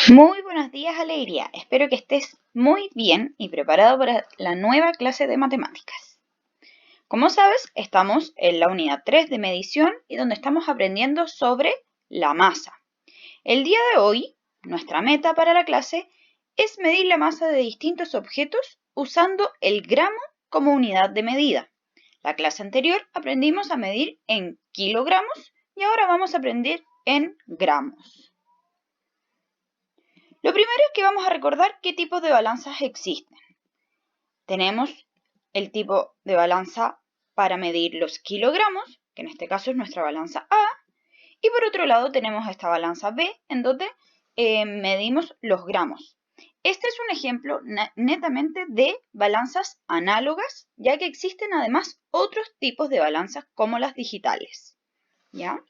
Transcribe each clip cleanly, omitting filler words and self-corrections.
Muy buenos días, Alegría. Espero que estés muy bien y preparado para la nueva clase de matemáticas. Como sabes, estamos en la unidad 3 de medición y donde estamos aprendiendo sobre la masa. El día de hoy, nuestra meta para la clase es medir la masa de distintos objetos usando el gramo como unidad de medida. La clase anterior aprendimos a medir en kilogramos y ahora vamos a aprender en gramos. Lo primero es que vamos a recordar qué tipos de balanzas existen. Tenemos el tipo de balanza para medir los kilogramos, que en este caso es nuestra balanza A, y por otro lado tenemos esta balanza B, en donde medimos los gramos. Este es un ejemplo netamente de balanzas análogas, ya que existen además otros tipos de balanzas como las digitales. ¿Ya?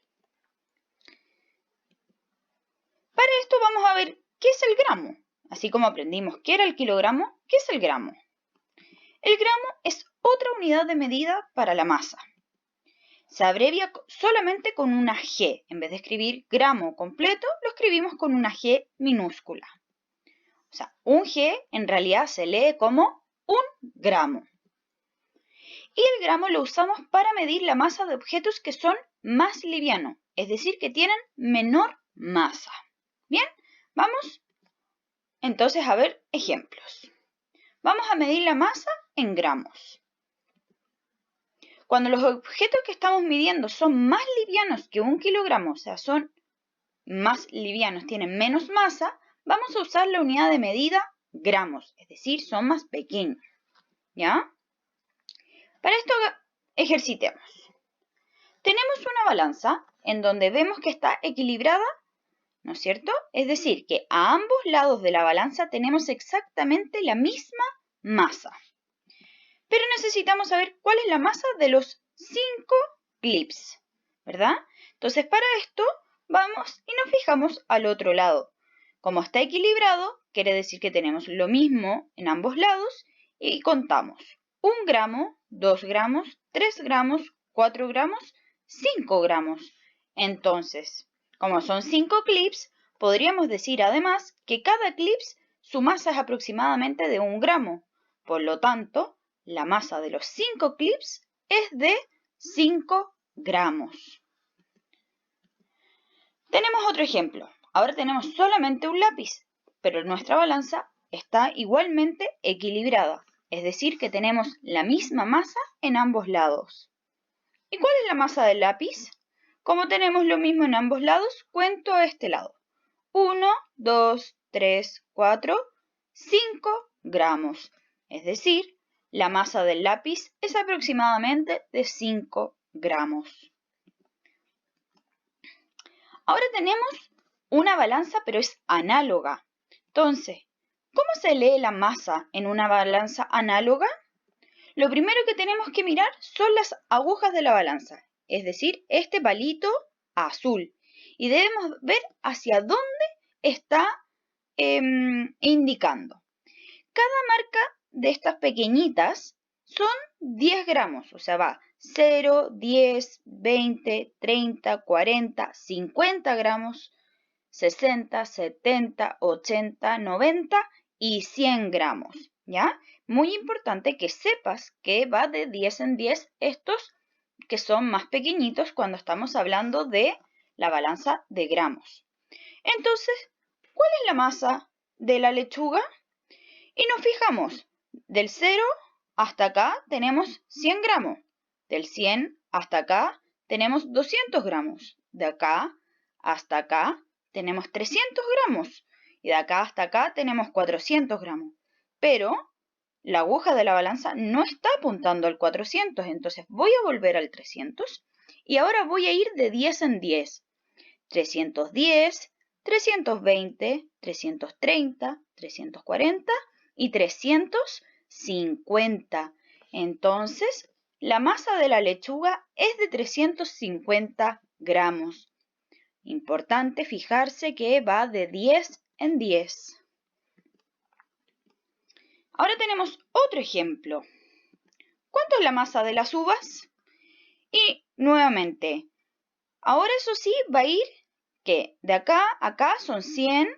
Para esto vamos a ver qué es el gramo. Así como aprendimos qué era el kilogramo, ¿qué es el gramo? El gramo es otra unidad de medida para la masa. Se abrevia solamente con una G. En vez de escribir gramo completo, lo escribimos con una G minúscula. O sea, un G en realidad se lee como un gramo. Y el gramo lo usamos para medir la masa de objetos que son más livianos, es decir, que tienen menor masa. Bien, vamos entonces a ver ejemplos. Vamos a medir la masa en gramos. Cuando los objetos que estamos midiendo son más livianos que 1 kilogramo, o sea, son más livianos, tienen menos masa, vamos a usar la unidad de medida gramos, es decir, son más pequeños. ¿Ya? Para esto ejercitemos. Tenemos una balanza en donde vemos que está equilibrada, ¿no es cierto? Es decir, que a ambos lados de la balanza tenemos exactamente la misma masa. Pero necesitamos saber cuál es la masa de los 5 clips, ¿verdad? Entonces, para esto vamos y nos fijamos al otro lado. Como está equilibrado, quiere decir que tenemos lo mismo en ambos lados y contamos 1 gramo, 2 gramos, 3 gramos, 4 gramos, 5 gramos. Entonces, como son 5 clips, podríamos decir además que cada clip su masa es aproximadamente de 1 gramo. Por lo tanto, la masa de los 5 clips es de 5 gramos. Tenemos otro ejemplo. Ahora tenemos solamente un lápiz, pero nuestra balanza está igualmente equilibrada. Es decir, que tenemos la misma masa en ambos lados. ¿Y cuál es la masa del lápiz? Como tenemos lo mismo en ambos lados, cuento a este lado. 1, 2, 3, 4, 5 gramos. Es decir, la masa del lápiz es aproximadamente de 5 gramos. Ahora tenemos una balanza, pero es análoga. Entonces, ¿cómo se lee la masa en una balanza análoga? Lo primero que tenemos que mirar son las agujas de la balanza, es decir, este palito azul. Y debemos ver hacia dónde está indicando. Cada marca de estas pequeñitas son 10 gramos, o sea, va 0, 10, 20, 30, 40, 50 gramos, 60, 70, 80, 90 y 100 gramos, ¿ya? Muy importante que sepas que va de 10 en 10 estos que son más pequeñitos cuando estamos hablando de la balanza de gramos. Entonces, ¿cuál es la masa de la lechuga? Y nos fijamos, del 0 hasta acá tenemos 100 gramos, del 100 hasta acá tenemos 200 gramos, de acá hasta acá tenemos 300 gramos y de acá hasta acá tenemos 400 gramos. Pero la aguja de la balanza no está apuntando al 400, entonces voy a volver al 300 y ahora voy a ir de 10 en 10. 310, 320, 330, 340 y 350. Entonces, la masa de la lechuga es de 350 gramos. Importante fijarse que va de 10 en 10. Ahora tenemos otro ejemplo. ¿Cuánto es la masa de las uvas? Y nuevamente, ahora eso sí va a ir que de acá a acá son 100,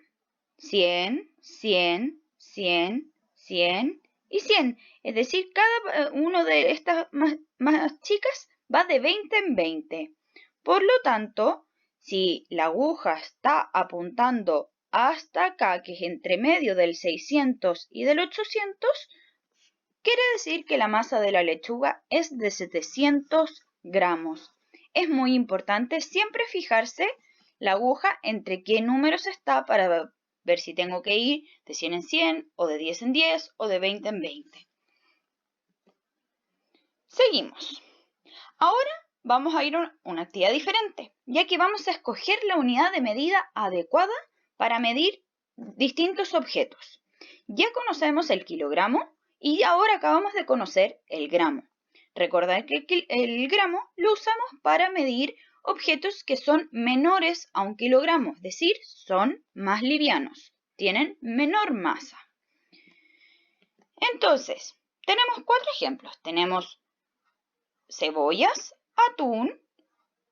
100, 100, 100, 100 y 100. Es decir, cada uno de estas más chicas va de 20 en 20. Por lo tanto, si la aguja está apuntando hasta acá, que es entre medio del 600 y del 800, quiere decir que la masa de la lechuga es de 700 gramos. Es muy importante siempre fijarse la aguja entre qué números está para ver si tengo que ir de 100 en 100 o de 10 en 10 o de 20 en 20. Seguimos. Ahora vamos a ir a una actividad diferente, ya que vamos a escoger la unidad de medida adecuada para medir distintos objetos. Ya conocemos el kilogramo y ahora acabamos de conocer el gramo. Recordad que el gramo lo usamos para medir objetos que son menores a un kilogramo, es decir, son más livianos, tienen menor masa. Entonces, tenemos 4 ejemplos. Tenemos cebollas, atún,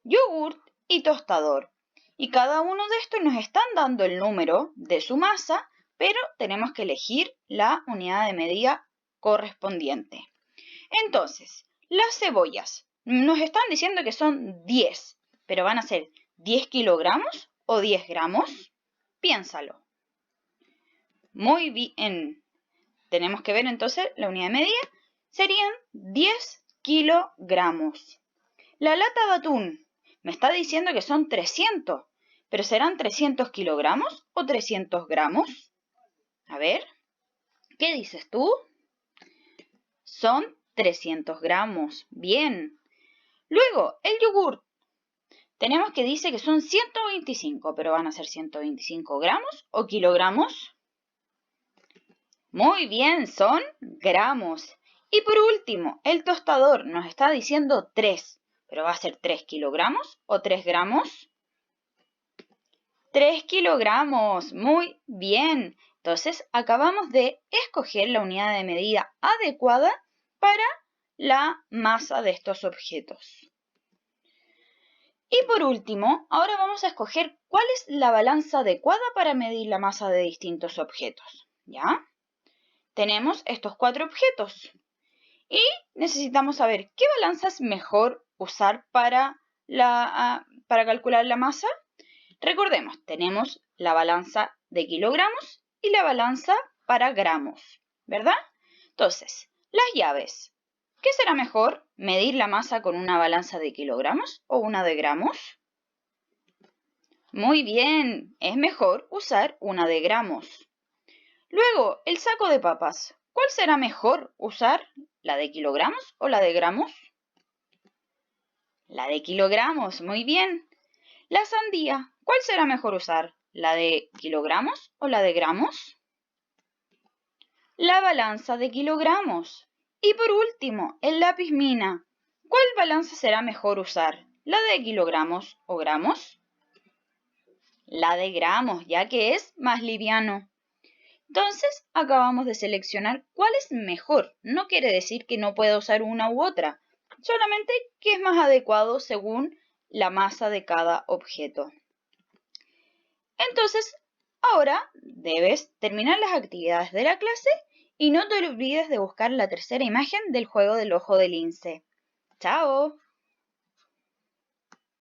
yogurt y tostador. Y cada uno de estos nos están dando el número de su masa, pero tenemos que elegir la unidad de medida correspondiente. Entonces, las cebollas nos están diciendo que son 10, pero ¿van a ser 10 kilogramos o 10 gramos? Piénsalo. Muy bien. Tenemos que ver entonces la unidad de medida. Serían 10 kilogramos. La lata de atún me está diciendo que son 300, pero ¿serán 300 kilogramos o 300 gramos? A ver, ¿qué dices tú? Son 300 gramos. Bien. Luego, el yogur. Tenemos que dice que son 125, pero ¿van a ser 125 gramos o kilogramos? Muy bien, son gramos. Y por último, el tostador nos está diciendo 3, pero ¿va a ser 3 kilogramos o 3 gramos? 3 kilogramos, muy bien. Entonces, acabamos de escoger la unidad de medida adecuada para la masa de estos objetos. Y por último, ahora vamos a escoger cuál es la balanza adecuada para medir la masa de distintos objetos. ¿Ya? Tenemos estos 4 objetos y necesitamos saber qué balanza es mejor usar para calcular la masa. Recordemos, tenemos la balanza de kilogramos y la balanza para gramos, ¿verdad? Entonces, las llaves. ¿Qué será mejor, medir la masa con una balanza de kilogramos o una de gramos? Muy bien, es mejor usar una de gramos. Luego, el saco de papas. ¿Cuál será mejor usar, la de kilogramos o la de gramos? La de kilogramos, muy bien. La sandía, ¿cuál será mejor usar, la de kilogramos o la de gramos? La balanza de kilogramos. Y por último, el lápiz mina. ¿Cuál balanza será mejor usar, la de kilogramos o gramos? La de gramos, ya que es más liviano. Entonces, acabamos de seleccionar cuál es mejor. No quiere decir que no pueda usar una u otra, solamente que es más adecuado según la masa de cada objeto. Entonces, ahora debes terminar las actividades de la clase y no te olvides de buscar la tercera imagen del juego del ojo del lince. ¡Chao!